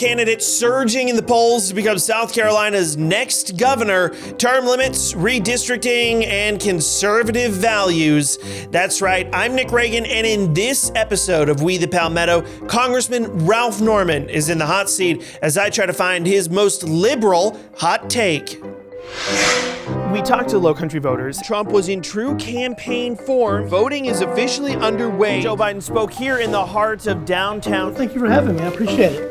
candidate surging in the polls to become South Carolina's next governor, term limits, redistricting, and conservative values. That's right, I'm Nick Reagan, and in this episode of We The Palmetto, Congressman Ralph Norman is in the hot seat as I try to find his most liberal hot take. We talked to Lowcountry voters. Trump was in true campaign form. Voting is officially underway. Joe Biden spoke here in the heart of downtown. Thank you for having me. I appreciate it.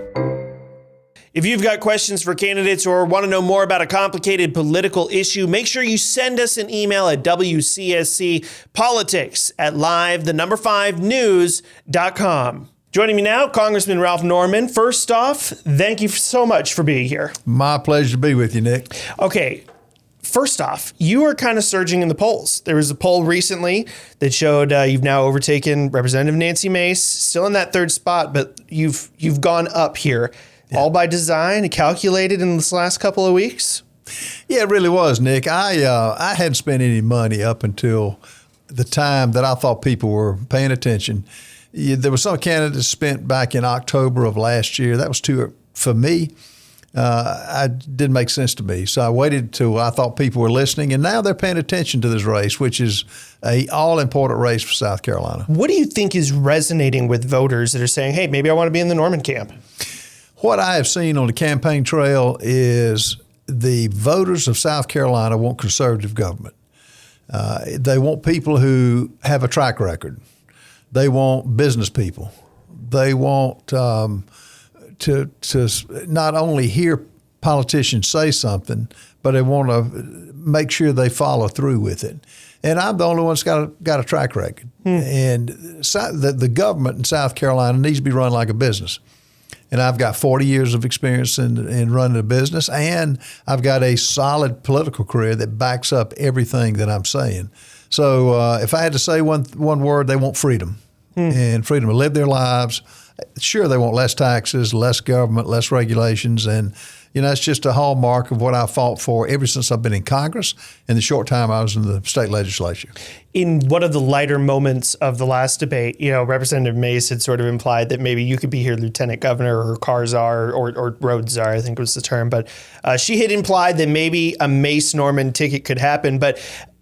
If you've got questions for candidates or want to know more about a complicated political issue, make sure you send us an email at wcscpolitics@live5news.com. Joining me now, Congressman Ralph Norman. First off, thank you so much for being here. My pleasure to be with you, Nick. Okay. First off, you are kind of surging in the polls. There was a poll recently that showed you've now overtaken Representative Nancy Mace, still in that third spot, but you've gone up here, all by design, calculated in this last couple of weeks. Yeah, it really was, Nick. I hadn't spent any money up until the time that I thought people were paying attention. There was some candidates spent back in October of last year. That was too, for me. It didn't make sense to me. So I waited till I thought people were listening, and now they're paying attention to this race, which is a all-important race for South Carolina. What do you think is resonating with voters that are saying, hey, maybe I want to be in the Norman camp? What I have seen on the campaign trail is the voters of South Carolina want conservative government. They want people who have a track record. They want business people. They want to not only hear politicians say something, but they want to make sure they follow through with it. And I'm the only one that's got a track record. And the government in South Carolina needs to be run like a business. And I've got 40 years of experience in running a business, and I've got a solid political career that backs up everything that I'm saying. So if I had to say one word, they want freedom, and freedom to live their lives. Sure, they want less taxes, less government, less regulations, and it's just a hallmark of what I fought for ever since I've been in Congress and the short time I was in the state legislature. In one of the lighter moments of the last debate, Representative Mace had sort of implied that maybe you could be here lieutenant governor or car czar or road czar, I think was the term. But she had implied that maybe a Mace Norman ticket could happen. But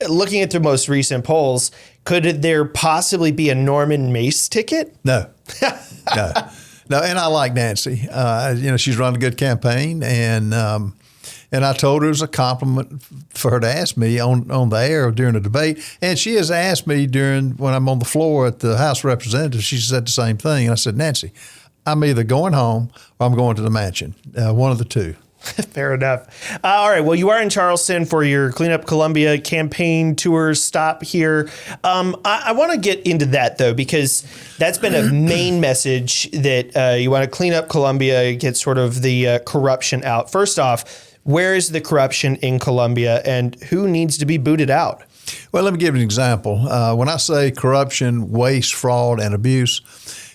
looking at the most recent polls, could there possibly be a Norman Mace ticket? No. No, and I like Nancy. She's run a good campaign, and I told her it was a compliment for her to ask me on the air during the debate. And she has asked me when I'm on the floor at the House of Representatives. She said the same thing. And I said, Nancy, I'm either going home or I'm going to the mansion. One of the two. Fair enough. All right. Well, you are in Charleston for your Clean Up Columbia campaign tour stop here. I want to get into that, though, because that's been a main message that you want to clean up Columbia, get sort of the corruption out. First off, where is the corruption in Columbia, and who needs to be booted out? Well, let me give you an example. When I say corruption, waste, fraud, and abuse,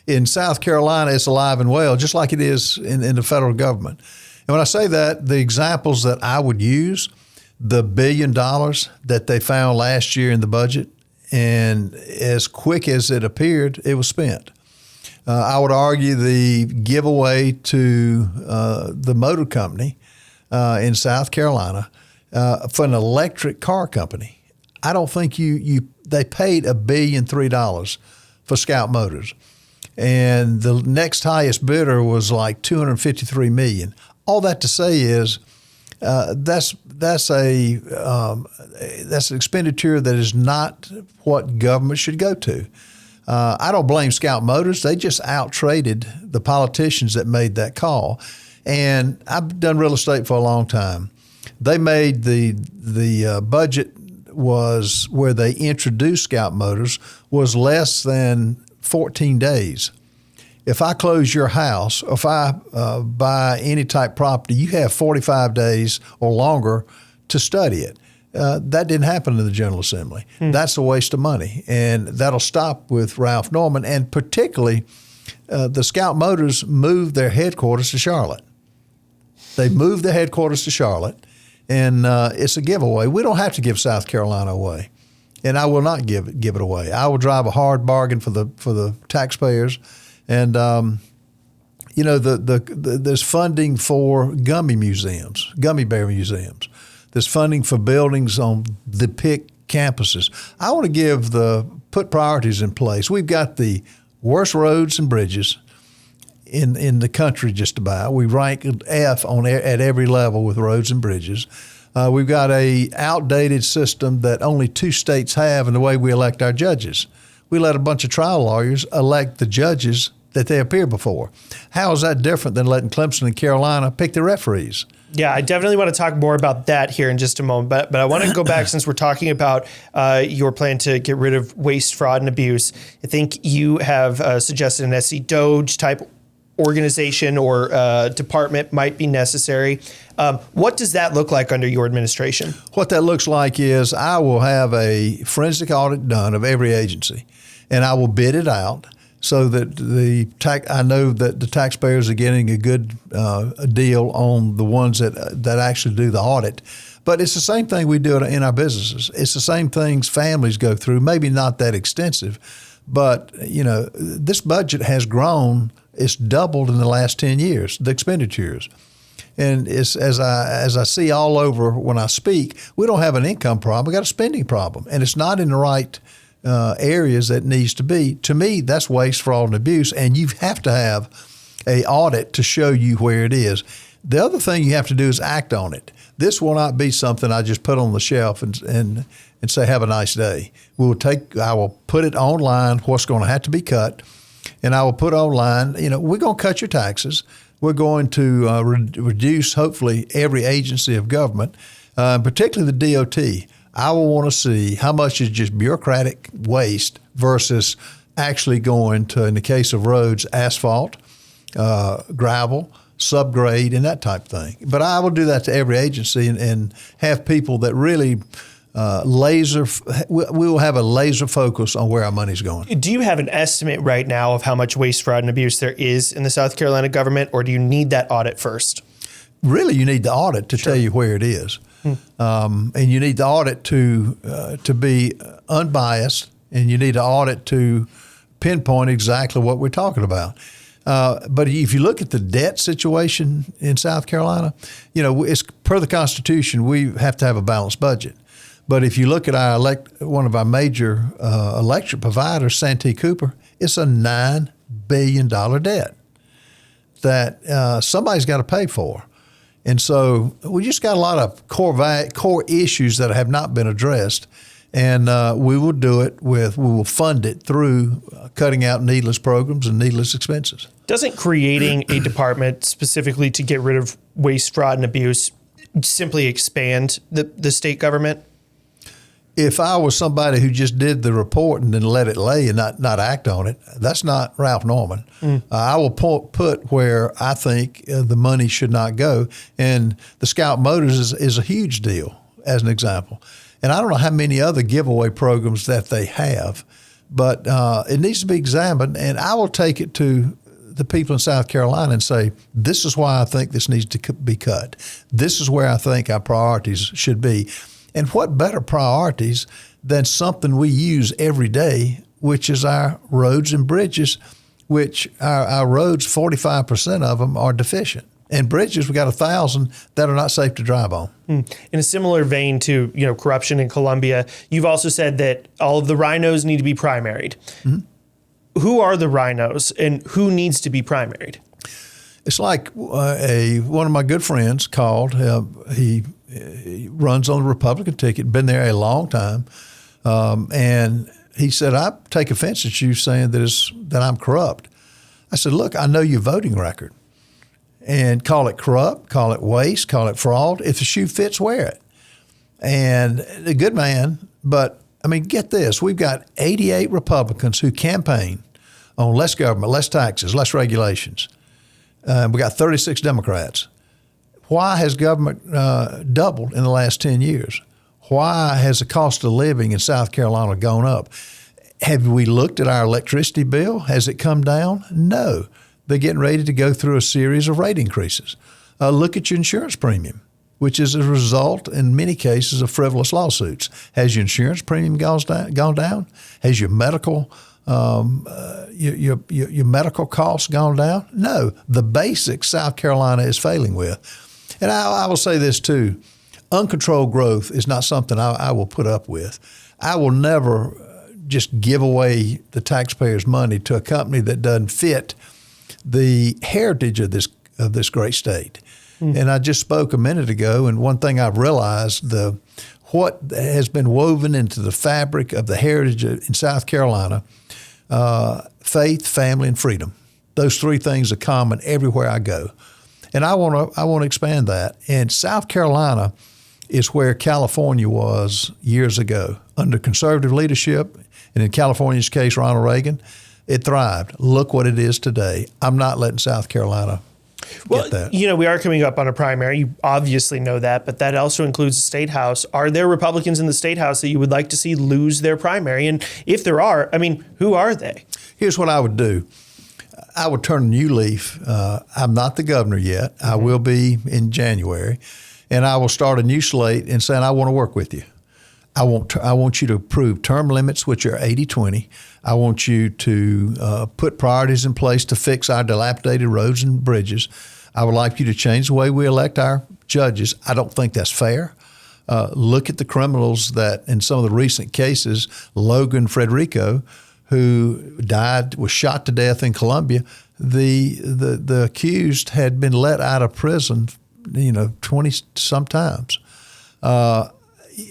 in South Carolina, it's alive and well, just like it is in the federal government. And when I say that, the examples that I would use, the $1 billion that they found last year in the budget, and as quick as it appeared, it was spent. I would argue the giveaway to the motor company in South Carolina for an electric car company. I don't think they paid $1.3 billion for Scout Motors. And the next highest bidder was like $253 million. All that to say is that's an expenditure that is not what government should go to. I don't blame Scout Motors. They just out-traded the politicians that made that call. And I've done real estate for a long time. They made the budget was where they introduced Scout Motors was less than 14 days. If I close your house, or if I buy any type property, you have 45 days or longer to study it. That didn't happen in the General Assembly. That's a waste of money, and that'll stop with Ralph Norman. And particularly, the Scout Motors moved their headquarters to Charlotte. They moved their headquarters to Charlotte, and it's a giveaway. We don't have to give South Carolina away, and I will not give it away. I will drive a hard bargain for the taxpayers. And there's funding for gummy bear museums. There's funding for buildings on the PIC campuses. I want to put priorities in place. We've got the worst roads and bridges in the country just about. We rank F at every level with roads and bridges. We've got a outdated system that only 2 states have in the way we elect our judges. We let a bunch of trial lawyers elect the judges that they appear before. How is that different than letting Clemson and Carolina pick the referees? Yeah, I definitely want to talk more about that here in just a moment. But I want to go back, since we're talking about your plan to get rid of waste, fraud, and abuse. I think you have suggested an SC Doge type organization or department might be necessary. What does that look like under your administration? What that looks like is I will have a forensic audit done of every agency, and I will bid it out so that I know that the taxpayers are getting a good deal on the ones that actually do the audit. But it's the same thing we do in our businesses. It's the same things families go through, maybe not that extensive, but this budget has grown. It's doubled in the last 10 years, the expenditures. And it's, as I see all over when I speak, we don't have an income problem. We got a spending problem, and it's not in the right areas that needs to be. To me, that's waste, fraud, and abuse, and you have to have an audit to show you where it is. The other thing you have to do is act on it. This will not be something I just put on the shelf and say, have a nice day. I will put it online, what's going to have to be cut, and I will put online, we're going to cut your taxes. We're going to reduce, hopefully, every agency of government, particularly the DOT. I will want to see how much is just bureaucratic waste versus actually going to, in the case of roads, asphalt, gravel, subgrade, and that type of thing. But I will do that to every agency and have people that really we will have a laser focus on where our money's going. Do you have an estimate right now of how much waste, fraud, and abuse there is in the South Carolina government, or do you need that audit first? Really, you need the audit to tell you where it is. And you need the audit to be unbiased, and you need an audit to pinpoint exactly what we're talking about. But if you look at the debt situation in South Carolina, it's per the Constitution, we have to have a balanced budget. But if you look at one of our major electric providers, Santee Cooper, it's a $9 billion debt that somebody's got to pay for. And so we just got a lot of core issues that have not been addressed, and we will do it we will fund it through cutting out needless programs and needless expenses. Doesn't creating a department specifically to get rid of waste, fraud, and abuse simply expand the state government? If I was somebody who just did the report and then let it lay and not act on it, that's not Ralph Norman. I will put where I think the money should not go. And the Scout Motors is a huge deal, as an example. And I don't know how many other giveaway programs that they have, but it needs to be examined. And I will take it to the people in South Carolina and say, this is why I think this needs to be cut. This is where I think our priorities should be. And what better priorities than something we use every day, which is our roads and bridges, which our roads, 45% of them are deficient. And bridges, we got 1,000 that are not safe to drive on. In a similar vein to corruption in Columbia, you've also said that all of the rhinos need to be primaried. Mm-hmm. Who are the rhinos and who needs to be primaried? It's like one of my good friends called. He runs on the Republican ticket, been there a long time, and he said, I take offense at you saying that I'm corrupt. I said, look, I know your voting record, and call it corrupt, call it waste, call it fraud. If the shoe fits, wear it. And a good man, but get this, we've got 88 Republicans who campaign on less government, less taxes, less regulations. We got 36 Democrats. Why has government doubled in the last 10 years? Why has the cost of living in South Carolina gone up? Have we looked at our electricity bill? Has it come down? No. They're getting ready to go through a series of rate increases. Look at your insurance premium, which is a result in many cases of frivolous lawsuits. Has your insurance premium gone down? Has your medical your medical costs gone down? No, the basics South Carolina is failing with. And I will say this too, uncontrolled growth is not something I will put up with. I will never just give away the taxpayers' money to a company that doesn't fit the heritage of this great state. And I just spoke a minute ago, and one thing I've realized, what has been woven into the fabric of the heritage in South Carolina, faith, family, and freedom. Those three things are common everywhere I go. And I want to expand that. And South Carolina is where California was years ago. Under conservative leadership, and in California's case, Ronald Reagan, it thrived. Look what it is today. I'm not letting South Carolina get that. You know, we are coming up on a primary. You obviously know that, but that also includes the state house. Are there Republicans in the state house that you would like to see lose their primary? And if there are, I mean, who are they? Here's what I would do. I would turn a new leaf. I'm not the governor yet. I will be in January. And I will start a new slate and saying, I want to work with you. I want you to approve term limits, which are 80-20. I want you to put priorities in place to fix our dilapidated roads and bridges. I would like you to change the way we elect our judges. I don't think that's fair. Look at the criminals that in some of the recent cases, Logan Frederico, who was shot to death in Colombia. The accused had been let out of prison, 20 some times.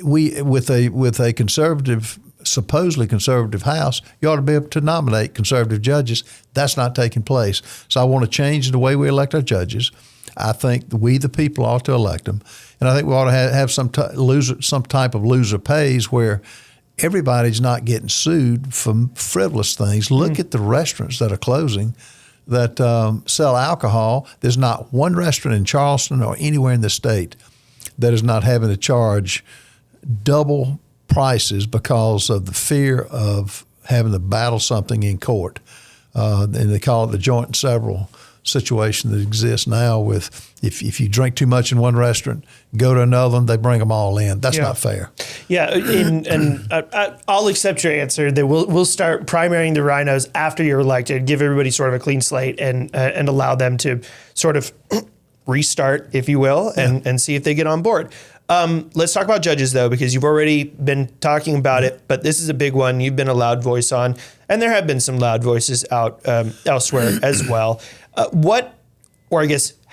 With a conservative, supposedly conservative House, you ought to be able to nominate conservative judges. That's not taking place. So I want to change the way we elect our judges. I think we, the people, ought to elect them. And I think we ought to have some type of loser pays where everybody's not getting sued for frivolous things. Look at the restaurants that are closing that sell alcohol. There's not one restaurant in Charleston or anywhere in the state that is not having to charge double prices because of the fear of having to battle something in court. And they call it the joint and several situation that exists now with if you drink too much in one restaurant, go to another one, they bring them all in. That's not fair. Yeah, and I'll accept your answer that we'll start primarying the rhinos after you're elected, give everybody sort of a clean slate and allow them to sort of restart, if you will, and see if they get on board. Let's talk about judges, though, because you've already been talking about it, but this is a big one you've been a loud voice on, and there have been some loud voices out elsewhere as well.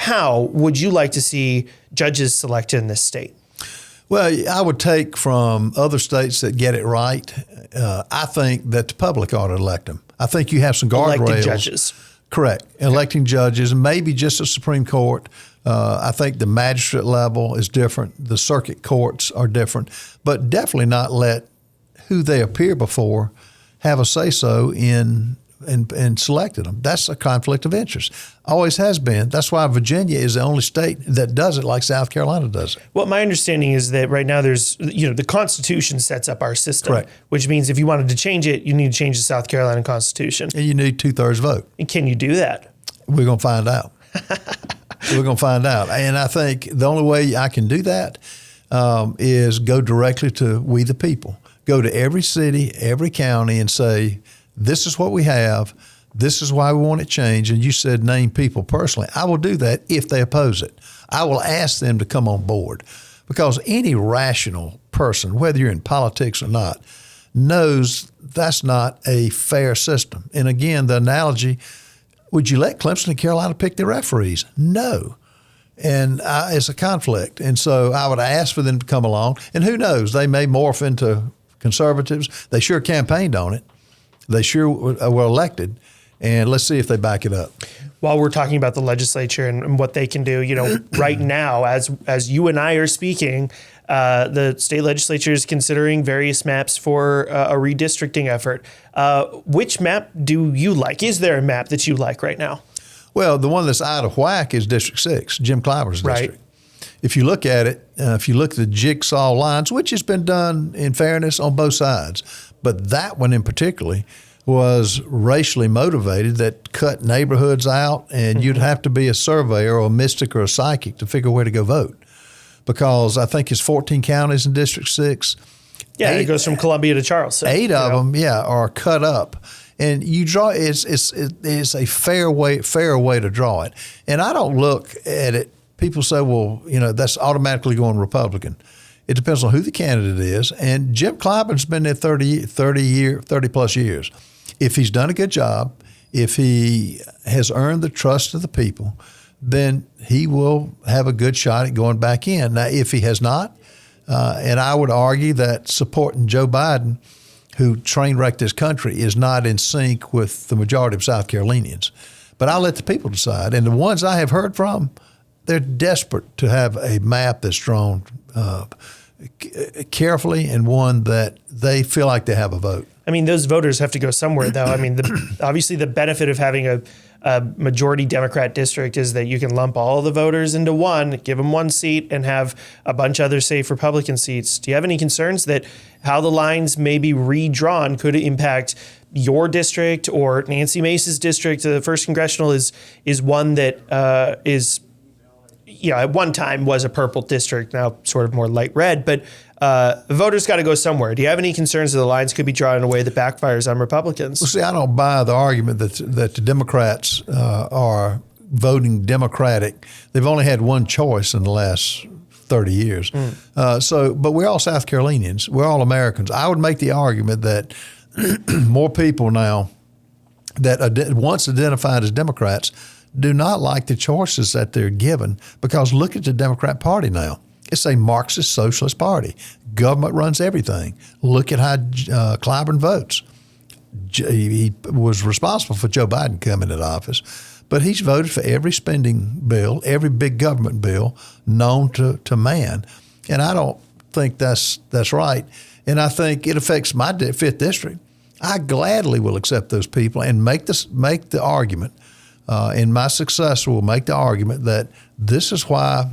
How would you like to see judges selected in this state? Well, I would take from other states that get it right. I think that the public ought to elect them. I think you have some guardrails. Electing judges. Correct. Electing judges, and maybe just the Supreme Court. I think the magistrate level is different. The circuit courts are different, but definitely not let who they appear before have a say-so in selecting them. That's a conflict of interest. Always has been. That's why Virginia is the only state that does it like South Carolina does it. Well, my understanding is that right now there's, the Constitution sets up our system, Correct. Which means if you wanted to change it, you need to change the South Carolina Constitution. And you need 2/3 vote. And can you do that? We're going to find out. We're going to find out. And I think the only way I can do that is go directly to We the People. Go to every city, every county and say, this is what we have. This is why we want it changed. And you said name people personally. I will do that if they oppose it. I will ask them to come on board because any rational person, whether you're in politics or not, knows that's not a fair system. And again, the analogy, would you let Clemson and Carolina pick their referees? No. And it's a conflict. And so I would ask for them to come along. And who knows, they may morph into conservatives. They sure campaigned on it. They sure were elected, and let's see if they back it up. While we're talking about the legislature and what they can do, right now, as you and I are speaking, the state legislature is considering various maps for a redistricting effort. Which map do you like? Is there a map that you like right now? Well, the one that's out of whack is District 6, Jim Clybur's district. Right. If you look at it, if you look at the jigsaw lines, which has been done in fairness on both sides, but that one in particular was racially motivated that cut neighborhoods out, and you'd have to be a surveyor or a mystic or a psychic to figure where to go vote. Because I think it's 14 counties in District 6. Yeah, it goes from Columbia to Charleston. 8 of them, are cut up. And you draw it's a fair way to draw it. And I don't look at it. People say, well, that's automatically going Republican. It depends on who the candidate is. And Jim Clyburn's been there 30 plus years. If he's done a good job, if he has earned the trust of the people, then he will have a good shot at going back in. Now, if he has not, and I would argue that supporting Joe Biden, who train wrecked this country, is not in sync with the majority of South Carolinians. But I'll let the people decide. And the ones I have heard from, they're desperate to have a map that's drawn carefully and one that they feel like they have a vote. I mean, those voters have to go somewhere, though. I mean, obviously the benefit of having a majority Democrat district is that you can lump all the voters into one, give them one seat, and have a bunch of other safe Republican seats. Do you have any concerns that how the lines may be redrawn could impact your district or Nancy Mace's district? The 1st Congressional is one that at one time was a purple district, now sort of more light red, but voters got to go somewhere. Do you have any concerns that the lines could be drawn in a way that backfires on Republicans? Well, see, I don't buy the argument that the Democrats are voting Democratic. They've only had one choice in the last 30 years. But we're all South Carolinians. We're all Americans. I would make the argument that more people now that once identified as Democrats do not like the choices that they're given, because look at the Democrat Party now. It's a Marxist socialist party. Government runs everything. Look at how Clyburn votes. He was responsible for Joe Biden coming into office, but he's voted for every spending bill, every big government bill known to man. And I don't think that's right. And I think it affects my 5th district. I gladly will accept those people and make the argument, and my successor will make the argument that this is why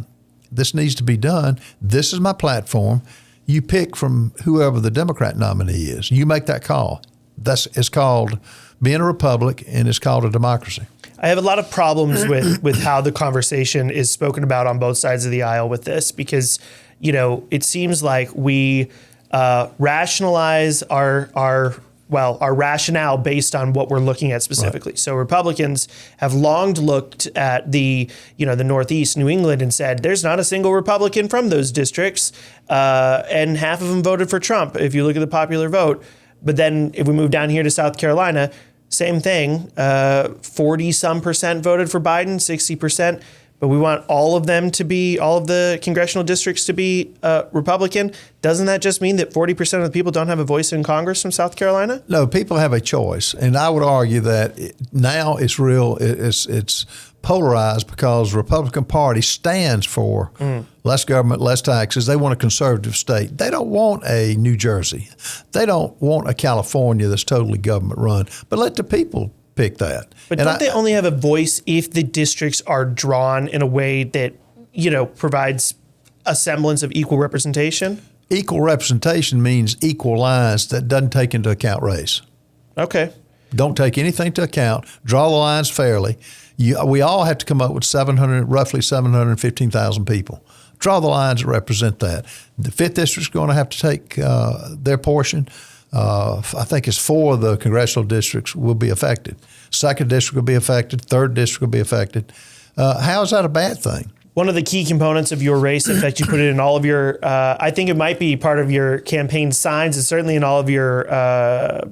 this needs to be done. This is my platform. You pick from whoever the Democrat nominee is. You make that call. It's called being a republic, and it's called a democracy. I have a lot of problems with how the conversation is spoken about on both sides of the aisle with this, because, it seems like we rationalize our rationale based on what we're looking at specifically. Right. So Republicans have long looked at the Northeast, New England, and said, there's not a single Republican from those districts. And half of them voted for Trump, if you look at the popular vote. But then if we move down here to South Carolina, same thing, 40-some% voted for Biden, 60%. But we want all of the congressional districts to be Republican. Doesn't that just mean that 40% of the people don't have a voice in Congress from South Carolina? No, people have a choice. And I would argue that now it's polarized because the Republican Party stands for less government, less taxes. They want a conservative state. They don't want a New Jersey. They don't want a California that's totally government run. But let the people pick that. But don't they only have a voice if the districts are drawn in a way that, provides a semblance of equal representation? Equal representation means equal lines that doesn't take into account race. Okay. Don't take anything into account. Draw the lines fairly. We all have to come up with roughly 715,000 people. Draw the lines that represent that. The 5th district's going to have to take their portion. I think it's 4 of the congressional districts will be affected. 2nd district will be affected. 3rd district will be affected. How is that a bad thing? One of the key components of your race, in fact, you put it in all of your, I think it might be part of your campaign signs, and certainly in all of your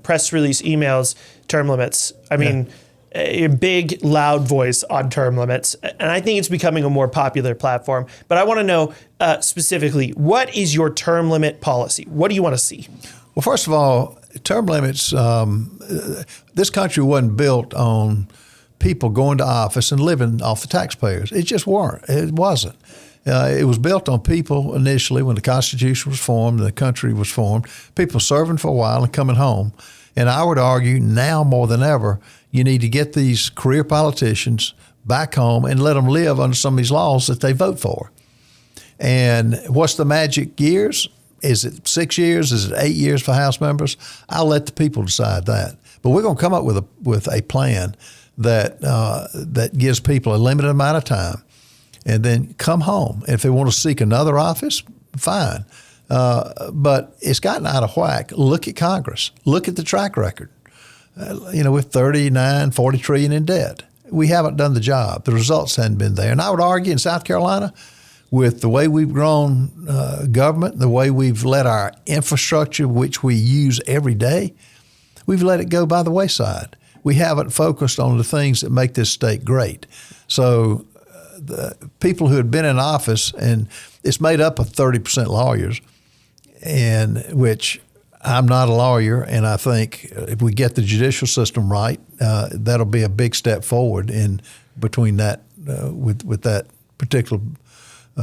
press release emails, term limits. I mean, a big, loud voice on term limits. And I think it's becoming a more popular platform. But I want to know specifically, what is your term limit policy? What do you want to see? Well, first of all, term limits, this country wasn't built on people going to office and living off the taxpayers. It just weren't. It wasn't. It was built on people initially when the Constitution was formed, the country was formed, people serving for a while and coming home. And I would argue now more than ever, you need to get these career politicians back home and let them live under some of these laws that they vote for. And what's the magic years? Is it 6 years? Is it 8 years for House members? I'll let the people decide that. But we're going to come up with a plan that gives people a limited amount of time, and then come home. If they want to seek another office, fine. But it's gotten out of whack. Look at Congress. Look at the track record. with 39, 40 trillion in debt. We haven't done the job. The results hadn't been there. And I would argue in South Carolina, with the way we've grown government, the way we've let our infrastructure, which we use every day, we've let it go by the wayside. We haven't focused on the things that make this state great. So the people who had been in office, and it's made up of 30% lawyers, and which I'm not a lawyer, and I think if we get the judicial system right, that'll be a big step forward in between that with that particular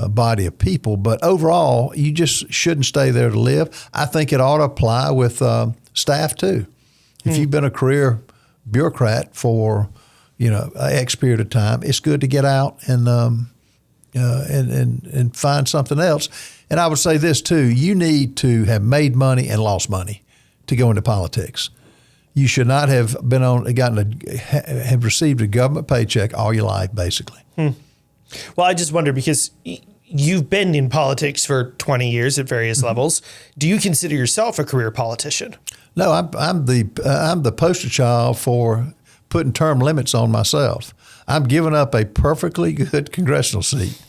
body of people. But overall, you just shouldn't stay there to live. I think it ought to apply with staff too. If you've been a career bureaucrat for X period of time, it's good to get out and find something else. And I would say this too: you need to have made money and lost money to go into politics. You should not have been have received a government paycheck all your life, basically. Well, I just wonder, because you've been in politics for 20 years at various levels. Do you consider yourself a career politician? No, I'm the poster child for putting term limits on myself. I'm giving up a perfectly good congressional seat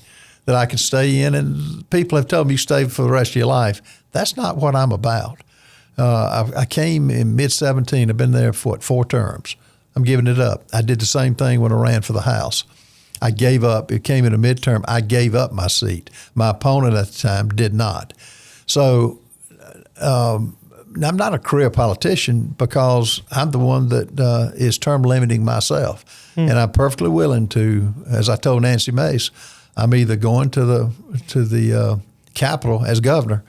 that I can stay in, and people have told me you stay for the rest of your life. That's not what I'm about. I came in mid-17. I've been there for 4 terms. I'm giving it up. I did the same thing when I ran for the House. I gave up. It came in a midterm. I gave up my seat. My opponent at the time did not. So I'm not a career politician because I'm the one that is term limiting myself. And I'm perfectly willing to, as I told Nancy Mace, I'm either going to the Capitol as governor,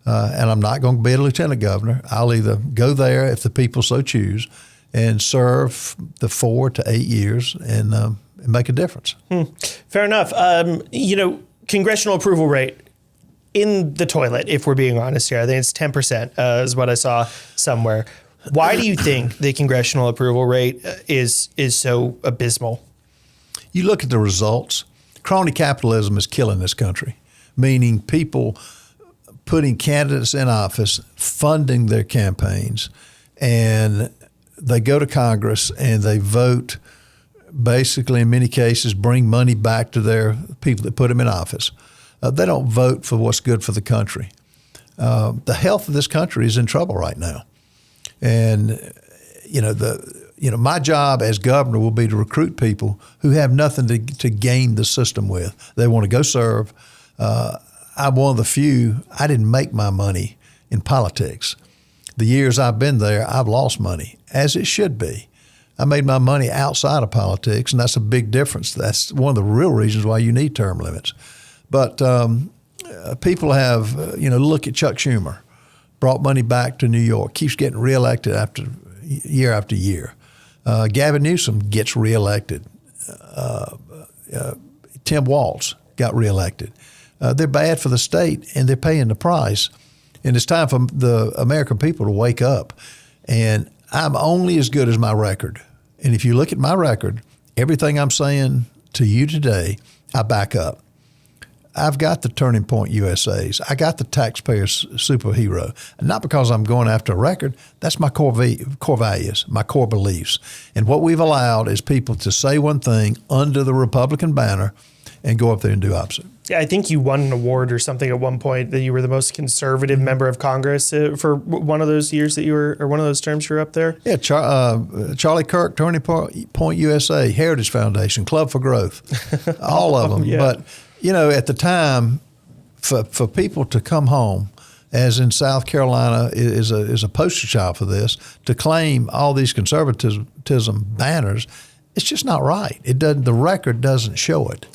and I'm not going to be a lieutenant governor. I'll either go there if the people so choose and serve the 4 to 8 years and make a difference. Fair enough. Congressional approval rate in the toilet, if we're being honest here, I think it's 10%, is what I saw somewhere. Why do you think the congressional approval rate is so abysmal? You look at the results. Crony capitalism is killing this country, meaning people putting candidates in office, funding their campaigns, and they go to Congress and they vote, basically in many cases bring money back to their people that put them in office. They don't vote for what's good for the country. The health of this country is in trouble right now. And, my job as governor will be to recruit people who have nothing to game the system with. They want to go serve. I'm one of the few. I didn't make my money in politics. The years I've been there, I've lost money, as it should be. I made my money outside of politics, and that's a big difference. That's one of the real reasons why you need term limits. But people have, look at Chuck Schumer, brought money back to New York, keeps getting reelected after year. Gavin Newsom gets reelected. Tim Walz got reelected. They're bad for the state, and they're paying the price. And it's time for the American people to wake up. And I'm only as good as my record. And if you look at my record, everything I'm saying to you today, I back up. I've got the Turning Point USAs. I got the taxpayer superhero. And not because I'm going after a record. That's my core values, my core beliefs. And what we've allowed is people to say one thing under the Republican banner and go up there and do opposite. Yeah, I think you won an award or something at one point that you were the most conservative member of Congress for one of those years that you were, or one of those terms you were up there. Yeah, Charlie Kirk, Turning Point USA, Heritage Foundation, Club for Growth, all of them. Yeah. But at the time, for people to come home, as in South Carolina is a poster child for this, to claim all these conservatism banners, it's just not right. It doesn't. The record doesn't show it.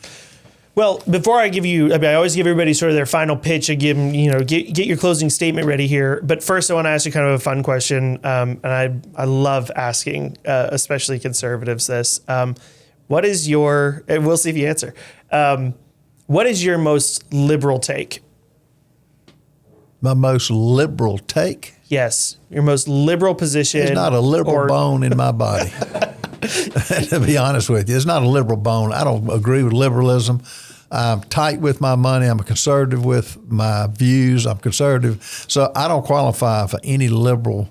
Well, before I give you, I always give everybody sort of their final pitch. I give them, get your closing statement ready here. But first, I want to ask you kind of a fun question, and I love asking, especially conservatives, this. What is your? And we'll see if you answer. What is your most liberal take? My most liberal take? Yes, your most liberal position. There's not a liberal bone in my body. To be honest with you, there's not a liberal bone. I don't agree with liberalism. I'm tight with my money. I'm a conservative with my views. I'm conservative. So I don't qualify for any liberal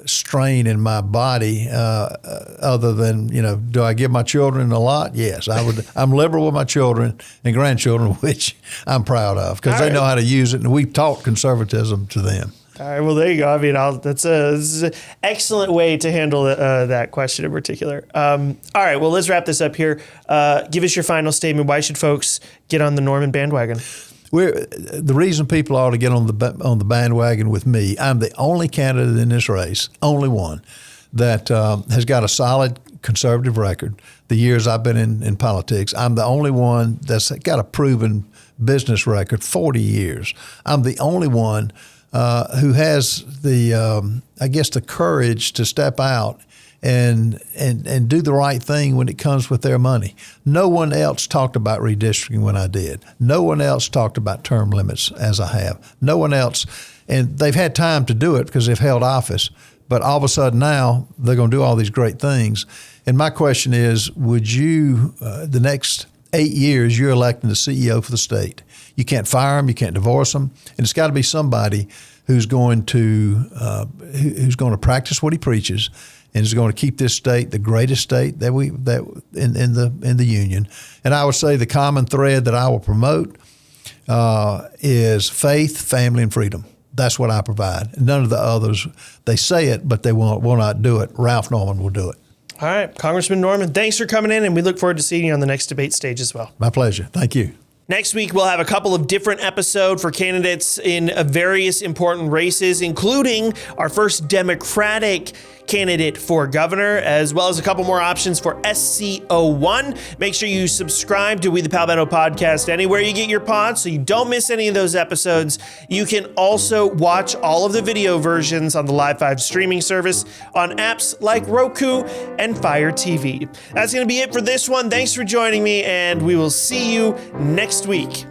strain in my body other than, do I give my children a lot? Yes, I would. I'm liberal with my children and grandchildren, which I'm proud of because they know how to use it, and we've taught conservatism to them. All right. Well, there you go. I mean, that's an excellent way to handle that question in particular. All right. Well, let's wrap this up here. Give us your final statement. Why should folks get on the Norman bandwagon? The reason people ought to get on the bandwagon with me, I'm the only candidate in this race, only one, that has got a solid conservative record. The years I've been in politics, I'm the only one that's got a proven business record, 40 years. I'm the only one who has the courage to step out and do the right thing when it comes with their money. No one else talked about redistricting when I did. No one else talked about term limits as I have. No one else, and they've had time to do it because they've held office, but all of a sudden now they're going to do all these great things. And my question is, would you, the next 8 years, you're electing the CEO for the state. You can't fire them, you can't divorce them, and it's got to be somebody who's going to practice what he preaches and is going to keep this state the greatest state that in the union. And I would say the common thread that I will promote is faith, family, and freedom. That's what I provide. None of the others, they say it, but they will not do it. Ralph Norman will do it. All right, Congressman Norman, thanks for coming in, and we look forward to seeing you on the next debate stage as well. My pleasure. Thank you. Next week, we'll have a couple of different episodes for candidates in various important races, including our first Democratic candidate for governor, as well as a couple more options for SC01. Make sure you subscribe to We The Palmetto podcast anywhere you get your pods so you don't miss any of those episodes. You can also watch all of the video versions on the Live 5 streaming service on apps like Roku and Fire TV. That's going to be it for this one. Thanks for joining me, and we will see you next week.